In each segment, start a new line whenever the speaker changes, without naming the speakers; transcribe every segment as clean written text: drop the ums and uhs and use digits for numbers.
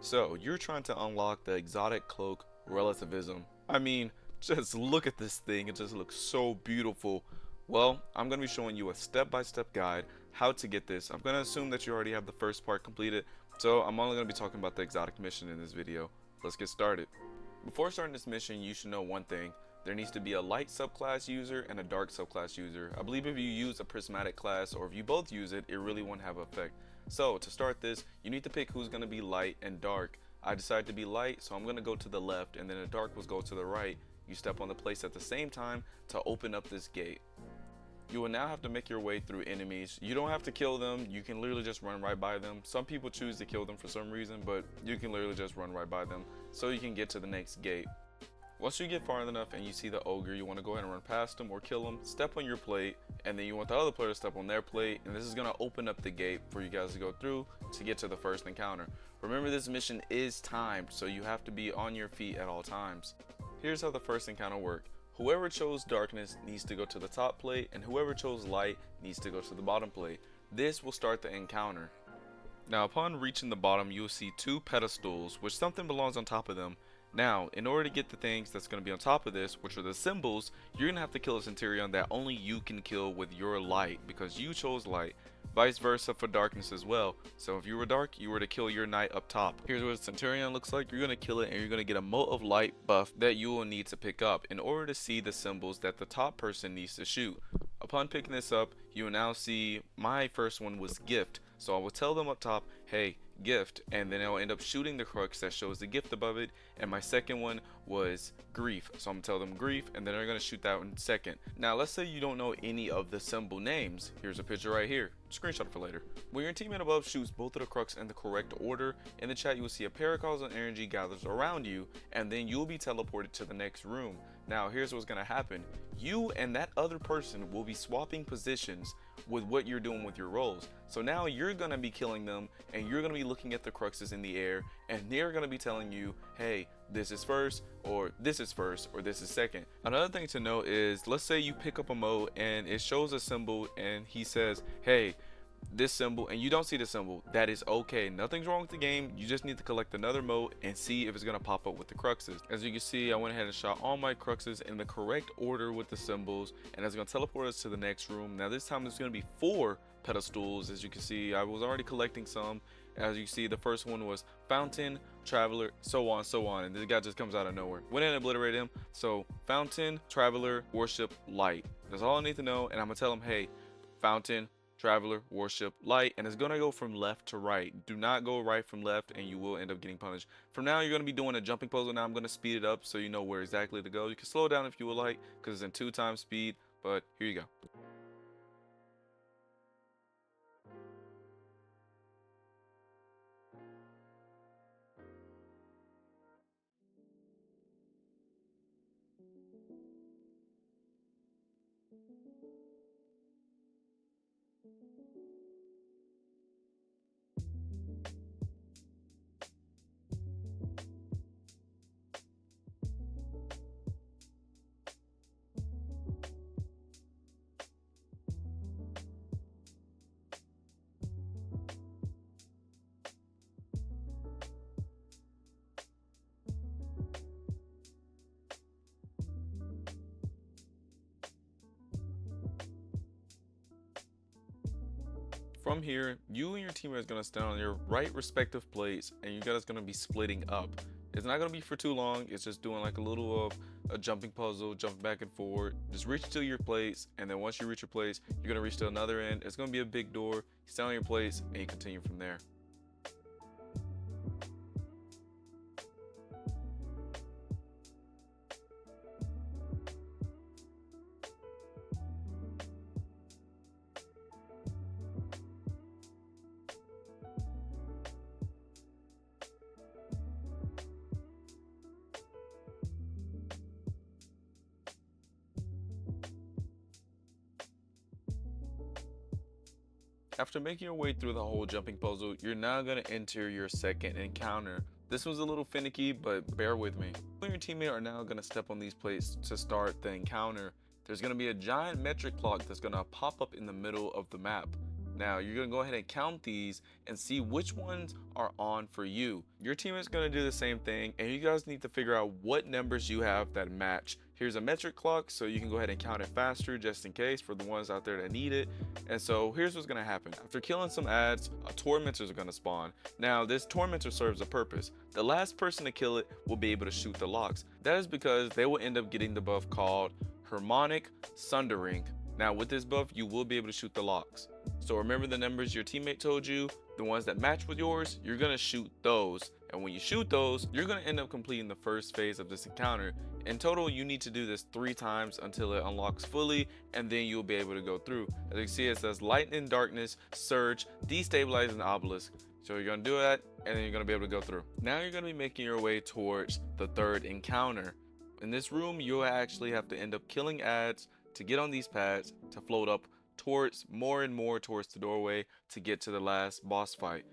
So, you're trying to unlock the exotic cloak relativism. I mean, just look at this thing, it just looks so beautiful. Well, I'm going to be showing you a step-by-step guide how to get this. I'm going to assume that you already have the first part completed, so I'm only going to be talking about the exotic mission in this video. Let's get started. Before starting this mission, you should know one thing. There needs to be a light subclass user and a dark subclass user. I believe if you use a prismatic class, or if you both use it, it really won't have an effect. So to start this, you need to pick who's going to be light and dark. I decided to be light, so I'm going to go to the left, and then the dark will go to the right. You step on the place at the same time to open up this gate. You will now have to make your way through enemies. You don't have to kill them, you can literally just run right by them. Some people choose to kill them for some reason, but you can literally just run right by them so you can get to the next gate. Once you get far enough and you see the ogre, you want to go ahead and run past him or kill him, step on your plate, and then you want the other player to step on their plate, and this is going to open up the gate for you guys to go through to get to the first encounter. Remember, this mission is timed, so you have to be on your feet at all times. Here's how the first encounter works. Whoever chose darkness needs to go to the top plate, and whoever chose light needs to go to the bottom plate. This will start the encounter. Now, upon reaching the bottom, you'll see two pedestals, which something belongs on top of them. Now, in order to get the things that's going to be on top of this, which are the symbols, you're going to have to kill a centurion that only you can kill with your light, because you chose light. Vice versa for darkness as well. So if you were dark, you were to kill your knight up top. Here's what a centurion looks like. You're going to kill it, and you're going to get a mote of light buff that you will need to pick up in order to see the symbols that the top person needs to shoot. Upon picking this up, you will now see my first one was gift. So I will tell them up top, hey, gift, and then I'll end up shooting the crux that shows the gift above it. And my second one was grief, so I'm gonna tell them grief, and then they're gonna shoot that one second. Now let's say you don't know any of the symbol names. Here's a picture right here, screenshot for later. When your teammate above shoots both of the crux in the correct order, in the chat you will see a paracausal energy gathers around you, and then you'll be teleported to the next room. Now here's what's gonna happen. You and that other person will be swapping positions with what you're doing with your rolls. So now you're gonna be killing them, and you're gonna be looking at the cruxes in the air, and they're gonna be telling you, hey, this is first, or this is first, or this is second. Another thing to note is, let's say you pick up a mode and it shows a symbol and he says, hey, this symbol, and you don't see the symbol. That is okay, nothing's wrong with the game. You just need to collect another mode and see if it's going to pop up with the cruxes. As you can see, I went ahead and shot all my cruxes in the correct order with the symbols, and it's going to teleport us to the next room. Now this time there's going to be 4 pedestals. As you can see, I was already collecting some. As you can see, the first one was fountain, traveler, so on, and this guy just comes out of nowhere. Went in and obliterated him. So fountain, traveler, worship, light. That's all I need to know, and I'm gonna tell him, hey, fountain, traveler, worship, light, and it's gonna go from left to right. Do not go right from left, and you will end up getting punished. From now, you're gonna be doing a jumping puzzle. Now I'm gonna speed it up so you know where exactly to go. You can slow down if you would like, because it's in 2 times speed, but here you go. From here, you and your teammate is going to stand on your right respective plates, and you guys are going to be splitting up. It's not going to be for too long. It's just doing like a little of a jumping puzzle, jumping back and forward. Just reach to your plates, and then once you reach your place, you're going to reach to another end. It's going to be a big door. You stand on your plates, and you continue from there. After making your way through the whole jumping puzzle, you're now going to enter your second encounter. This was a little finicky, but bear with me. You and your teammate are now going to step on these plates to start the encounter. There's going to be a giant metric clock that's going to pop up in the middle of the map. Now you're gonna go ahead and count these and see which ones are on for you. Your teammate's gonna do the same thing, and you guys need to figure out what numbers you have that match. Here's a metric clock so you can go ahead and count it faster just in case for the ones out there that need it. And so here's what's gonna happen. After killing some ads, tormentors are gonna spawn. Now this tormentor serves a purpose. The last person to kill it will be able to shoot the locks. That is because they will end up getting the buff called Harmonic Sundering. Now with this buff, you will be able to shoot the locks. So remember the numbers your teammate told you, the ones that match with yours, you're gonna shoot those. And when you shoot those, you're gonna end up completing the first phase of this encounter. In total, you need to do this 3 times until it unlocks fully, and then you'll be able to go through. As you can see, it says Lightning, Darkness, Surge, Destabilize, and Obelisk. So you're gonna do that, and then you're gonna be able to go through. Now you're gonna be making your way towards the 3rd encounter. In this room, you'll actually have to end up killing ads to get on these pads to float up towards more and more towards the doorway to get to the last boss fight.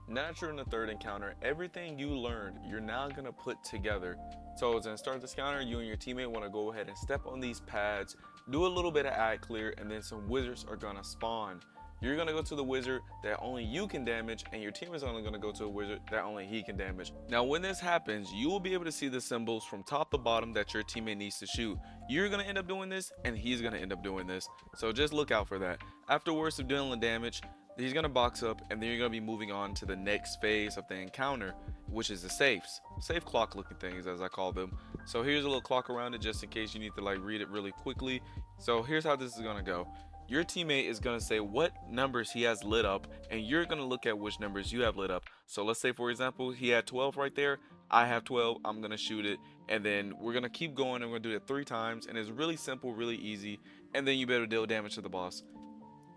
Now that you're in the 3rd encounter, everything you learned, you're now gonna put together. So to start this counter, you and your teammate wanna go ahead and step on these pads, do a little bit of ad clear, and then some wizards are gonna spawn. You're gonna go to the wizard that only you can damage, and your teammate's only gonna go to a wizard that only he can damage. Now when this happens, you will be able to see the symbols from top to bottom that your teammate needs to shoot. You're gonna end up doing this, and he's gonna end up doing this. So just look out for that. Afterwards of dealing damage, he's gonna box up, and then you're gonna be moving on to the next phase of the encounter, which is the safes. Safe clock looking things, as I call them. So here's a little clock around it just in case you need to like read it really quickly. So here's how this is gonna go. Your teammate is gonna say what numbers he has lit up, and you're gonna look at which numbers you have lit up. So let's say for example, he had 12 right there. I have 12, I'm gonna shoot it, and then we're gonna keep going, and we're gonna do it 3 times, and it's really simple, really easy, and then you better deal damage to the boss.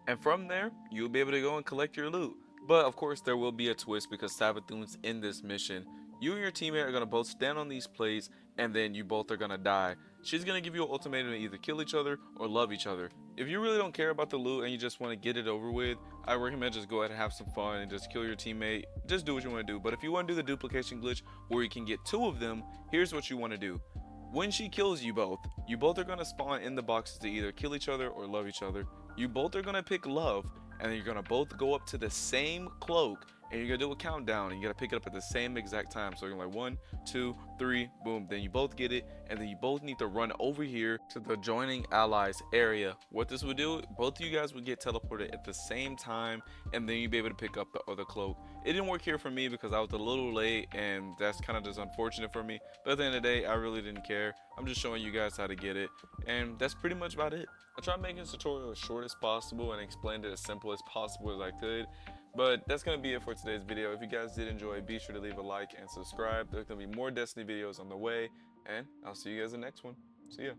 And from there, you'll be able to go and collect your loot. But of course, there will be a twist because Savathun's in this mission. You and your teammate are going to both stand on these plates, and then you both are going to die. She's going to give you an ultimatum to either kill each other or love each other. If you really don't care about the loot and you just want to get it over with, I recommend just go ahead and have some fun and just kill your teammate. Just do what you want to do. But if you want to do the duplication glitch where you can get 2 of them, here's what you want to do. When she kills you both are going to spawn in the boxes to either kill each other or love each other. You both are going to pick love, and then you're going to both go up to the same cloak, and you're going to do a countdown, and you got to pick it up at the same exact time. So you're like 1, 2, 3, boom. Then you both get it, and then you both need to run over here to the joining allies area. What this would do, both of you guys would get teleported at the same time, and then you'd be able to pick up the other cloak. It didn't work here for me because I was a little late, and that's kind of just unfortunate for me. But at the end of the day, I really didn't care. I'm just showing you guys how to get it, and that's pretty much about it. I tried making this tutorial as short as possible and explained it as simple as possible as I could. But that's going to be it for today's video. If you guys did enjoy, be sure to leave a like and subscribe. There's going to be more Destiny videos on the way, and I'll see you guys in the next one. See ya.